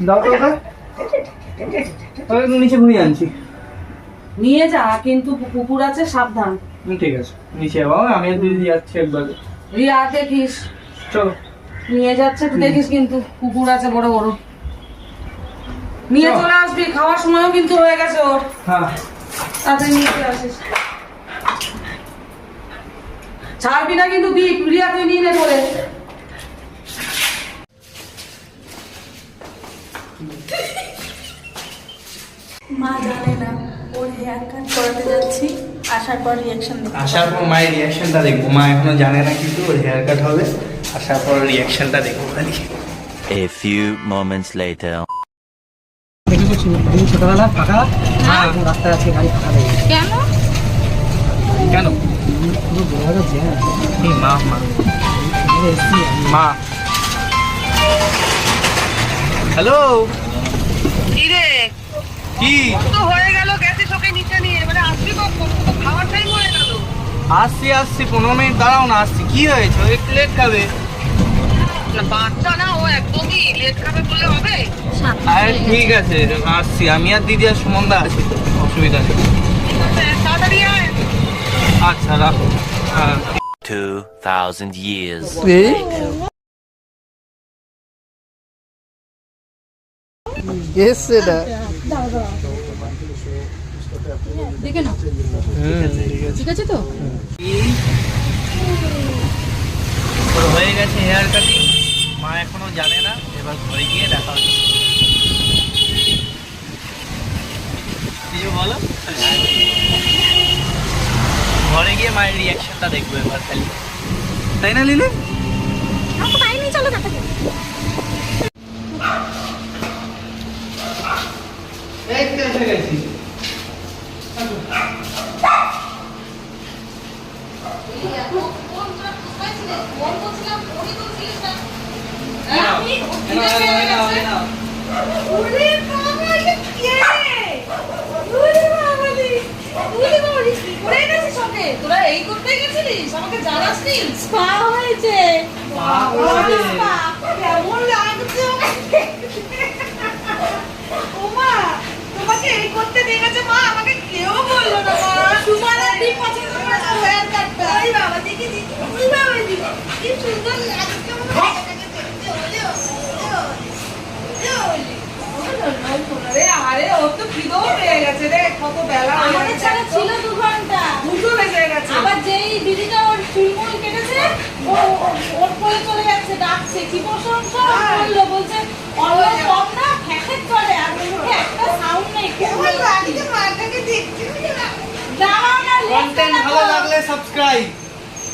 দাও তো ওটা নিচে ঘুরিয়ে আনছি। নিয়ে যা, কিন্তু কুকুর আছে, সাবধান। ঠিক আছে, নিচে বাবা, আমি দিদি যাচ্ছি একবার। রিয়া দেখিস, চলো নিয়ে যাচ্ছে তুই দেখিস, কিন্তু কুকুর আছে বড় বড়। নিয়ে চলে আসবি, খাওয়ার সময়ও কিন্তু হয়ে গেছে ওর। হ্যাঁ তাড়াতাড়ি নিয়ে চলে আসিস। ছাড়বি না কিন্তু দীপ, রিয়া তুই নিয়ে নে বলে। মা জানে না ওর হেয়ার কাট করাতে যাচ্ছি, আসার পর রিয়াকশন দেখো। আসার পর মায়ের রিয়াকশনটা দেখবো। মা এখনো জানে না কিন্তু ওর হেয়ার কাট হবে, আসার পর রিয়াকশনটা দেখবো খালি। A few moments later. ছোটবেলা ফাঁকা, রাস্তায় আছে গাড়ি ফাঁকা দেখি। কেন? কেন? পুরো বড় যাচ্ছে। মা মা মা হ্যালো, কি রে, কি তো হয়ে গেল, গেছিস ওকে নিচে নিয়ে, মানে আসবি কখন? তো খাওয়ার টাইম হয়ে গেল। আসছি 15 মিনিট দাঁড়াও না, আসছি। কি হয়েছে? ও একটু লেট খাবে। না বাচ্চা না, ও একদমই লেট খাবে বললে হবে? আরে ঠিক আছে, আসছি। আমি আর দিদি আর সুমনদা আছি, অসুবিধা নেই। তাড়াতাড়ি আয়। আচ্ছা রাখো। হ্যাঁ 2000 years. দেখে নাও, ঠিক আছে তো? হয়ে গেছে হেয়ার কাটিং, মা এখনো জানে না। এবার ঘরে গিয়ে দেখা হচ্ছে। কিছু বলো? ঘরে গিয়ে মায়ের রিয়াকশনটা দেখবো এবার খালি, তাই না লিলি? চলো তাড়াতাড়ি। এই তো এসে গেছি। তোরা এই করতে গেছিলিস, আমাকে জানাসনি? স্পা হয়েছে। কেমন লাগছে ওমা, তোমাকে এই করতে দিয়ে গেছে মা, আমাকে কেউ বললো না মা। তোমার দিন পছন্দ করে হেয়ার কাটটা। ওই বাবা দেখি দেখি, ওই বাবা দেখি কি সুন্দর লাগছে আমার। আরে ও তো খিদেও পেয়ে গেছে রে, কত বেলা হয়ে আমাদের গেছে। ছাড়া ছিল 2 ঘন্টা। দুটো বেজে গেছে। আবার যেই দিদিটা ওর চুলমুল কেটেছে, ওর কোলে চলে যাচ্ছে, ডাকছে কি প্রশংসা বললো, বলছে অল্প কম না ফ্যাকেট করে, আর মুখে একটা সাউন্ড নেই। কেমন লাগছে মাটাকে দেখতে? দাঁড়াও না, কন্টেন্ট ভালো লাগলে সাবস্ক্রাইব।